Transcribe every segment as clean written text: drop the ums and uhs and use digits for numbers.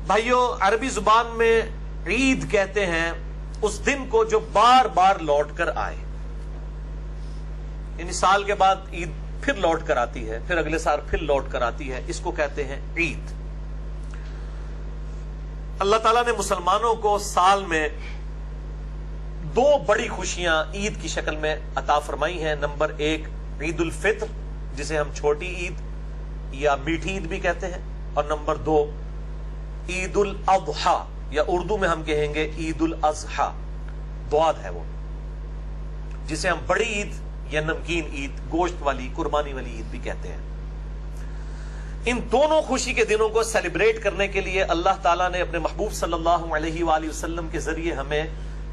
بھائیو، عربی زبان میں عید کہتے ہیں اس دن کو جو بار بار لوٹ کر آئے، یعنی سال کے بعد عید پھر لوٹ کر آتی ہے، پھر اگلے سال پھر لوٹ کر آتی ہے، اس کو کہتے ہیں عید۔ اللہ تعالیٰ نے مسلمانوں کو سال میں دو بڑی خوشیاں عید کی شکل میں عطا فرمائی ہیں۔ نمبر ایک عید الفطر، جسے ہم چھوٹی عید یا میٹھی عید بھی کہتے ہیں، اور نمبر دو عید الاضحیٰ، یا اردو میں ہم کہیں گے عید الاضحیٰ، دعاد ہے وہ، جسے ہم بڑی عید یا نمکین عید، گوشت والی، قربانی والی عید بھی کہتے ہیں۔ ان دونوں خوشی کے دنوں کو سیلیبریٹ کرنے کے لیے اللہ تعالیٰ نے اپنے محبوب صلی اللہ علیہ وآلہ وسلم کے ذریعے ہمیں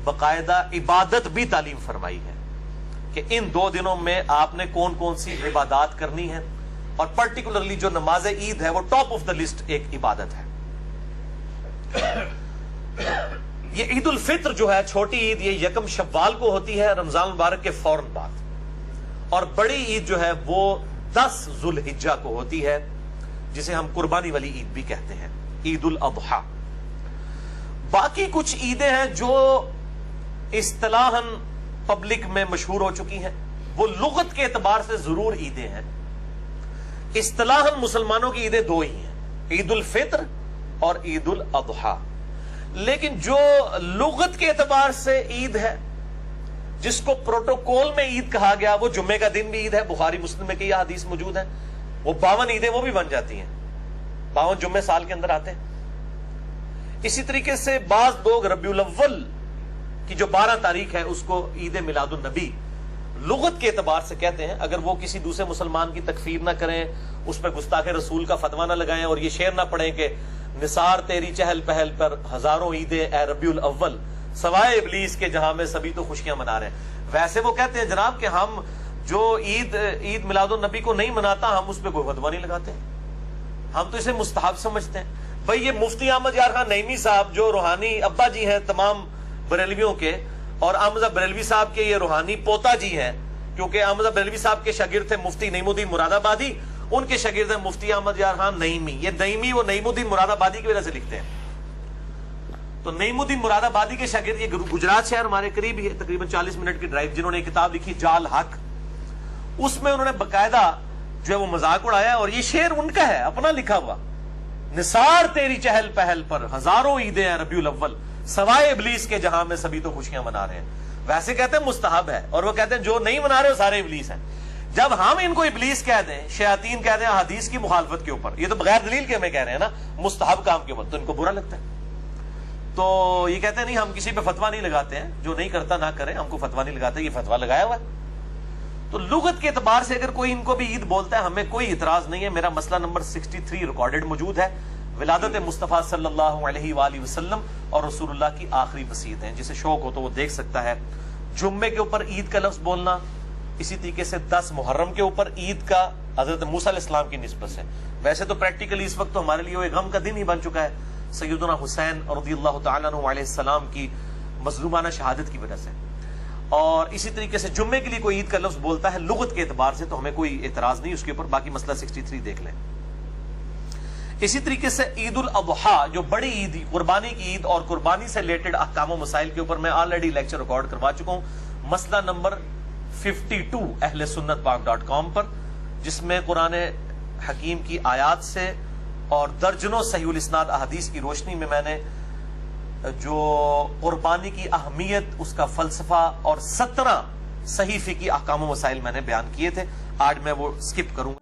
باقاعدہ عبادت بھی تعلیم فرمائی ہے کہ ان دو دنوں میں آپ نے کون کون سی عبادات کرنی ہے، اور پرٹیکولرلی جو نماز عید ہے وہ ٹاپ آف دا لسٹ ایک عبادت ہے۔ یہ عید الفطر جو ہے چھوٹی عید، یہ یکم شوال کو ہوتی ہے، رمضان مبارک کے فوراً بعد، اور بڑی عید جو ہے وہ 10 ذو الحجہ کو ہوتی ہے، جسے ہم قربانی والی عید بھی کہتے ہیں، عید الاضحیٰ۔ باقی کچھ عیدیں ہیں جو اصطلاحاً پبلک میں مشہور ہو چکی ہیں، وہ لغت کے اعتبار سے ضرور عیدیں ہیں۔ اصطلاحاً مسلمانوں کی عیدیں دو ہی ہیں، عید الفطر اور عید الاضحیٰ، لیکن جو لغت کے اعتبار سے عید ہے، جس کو پروٹوکول میں عید کہا گیا، وہ جمعے کا دن بھی عید ہے۔ بخاری مسلم میں کئی حدیث موجود ہیں، وہ 52 عیدیں وہ بھی بن جاتی ہیں، 52 جمعے سال کے اندر آتے ہیں۔ اسی طریقے سے بعض لوگ ربیع الاول کی جو 12 تاریخ ہے اس کو عید میلاد النبی لغت کے اعتبار سے کہتے ہیں۔ اگر وہ کسی دوسرے مسلمان کی تکفیر نہ کریں، اس پہ گستاخ رسول کا فتویٰ نہ لگائیں، اور یہ شعر نہ پڑھیں کہ نثار تیری چہل پہل پر ہزاروں عیدیں اے ربیع الاول، سوائے ابلیس کے جہاں میں سبھی تو خوشیاں منا رہے ہیں۔ ویسے وہ کہتے ہیں جناب کہ ہم جو عید میلاد النبی کو نہیں مناتا، ہم اس پہ کوئی فتویٰ نہیں لگاتے، ہم تو اسے مستحب سمجھتے ہیں۔ بھئی یہ مفتی احمد یار خان نعیمی صاحب جو روحانی ابا جی ہیں تمام بریلویوں کے، اور احمد بریلوی صاحب کے یہ روحانی پوتا جی ہیں، کیونکہ احمد بریلوی صاحب کے شاگرد تھے مفتی نعیم الدین مراد آبادی، ان کے شاگرد ہیں مفتی احمد یار خان نعیمی۔ یہ نعیمی وہ نعیم الدین مراد آبادی کی وجہ سے لکھتے ہیں۔ تو نعیم الدین مراد آبادی کے شاگرد یہ گجرات شہر ہمارے قریب ہی ہے، تقریباً 40 منٹ کی ڈرائیو، جنہوں نے ایک کتاب لکھی جال حق، اس میں انہوں نے باقاعدہ جو ہے وہ مذاق اڑایا، اور یہ شعر ان کا ہے اپنا لکھا ہوا، نثار تیری چہل پہل پر ہزاروں عیدیں ہیں ربیع الاول، سوائے ابلیس کے جہاں میں سبھی تو خوشیاں منا رہے ہیں۔ ویسے کہتے ہیں مستحب ہے، اور وہ کہتے ہیں جو نہیں منا رہے وہ سارے ابلیس ہیں۔ جب ہم ان کو ابلیس کہہ دیں، شیاطین کہہ دیں حدیث کی مخالفت کے اوپر، یہ تو بغیر دلیل کے ہمیں کہہ رہے ہیں نا، مستحب کام کے اوپر، تو ان کو برا لگتا ہے۔ تو یہ کہتے ہیں نہیں ہم کسی پہ فتویٰ نہیں لگاتے ہیں، جو نہیں کرتا نہ کرے، ہم کو فتویٰ نہیں لگاتے، یہ فتویٰ لگایا ہوا ہے۔ تو لغت کے اعتبار سے اگر کوئی ان کو بھی عید بولتا ہے، ہمیں کوئی اعتراض نہیں ہے۔ میرا مسئلہ نمبر 63 ریکارڈڈ موجود ہے، ولادت مصطفیٰ صلی اللہ علیہ وآلہ وسلم اور رسول اللہ کی آخری وصیت ہیں، جسے شوق ہو تو وہ دیکھ سکتا ہے۔ جمعے کے اوپر عید کا لفظ بولنا، اسی طریقے سے 10 محرم کے اوپر عید کا حضرت موسیٰ علیہ السلام کی نسبت سے۔ ویسے تو پریکٹیکلی اس وقت تو ہمارے لیے وہ ایک غم کا دن ہی بن چکا ہے، سیدنا حسین رضی اللہ تعالیٰ عنہ علیہ السلام کی مظلومانہ شہادت کی وجہ سے۔ اور اسی طریقے سے جمعے کے لیے کوئی عید کا لفظ بولتا ہے لغت کے اعتبار سے، تو ہمیں کوئی اعتراض نہیں اس کے اوپر۔ باقی مسئلہ 63 دیکھ لیں۔ اسی طریقے سے عید الاضحیٰ جو بڑی عید، قربانی کی عید، اور قربانی سے ریلیٹڈ احکام و مسائل کے اوپر میں آلریڈی لیکچر ریکارڈ کروا چکا ہوں، مسئلہ نمبر 52 اہل سنت پاک.com پر، جس میں قرآن حکیم کی آیات سے اور درجنوں صحیح الاسناد احادیث کی روشنی میں میں نے جو قربانی کی اہمیت، اس کا فلسفہ، اور 17 صحیح فقہی احکام و مسائل میں نے بیان کیے تھے۔ آج میں وہ سکپ کروں گا۔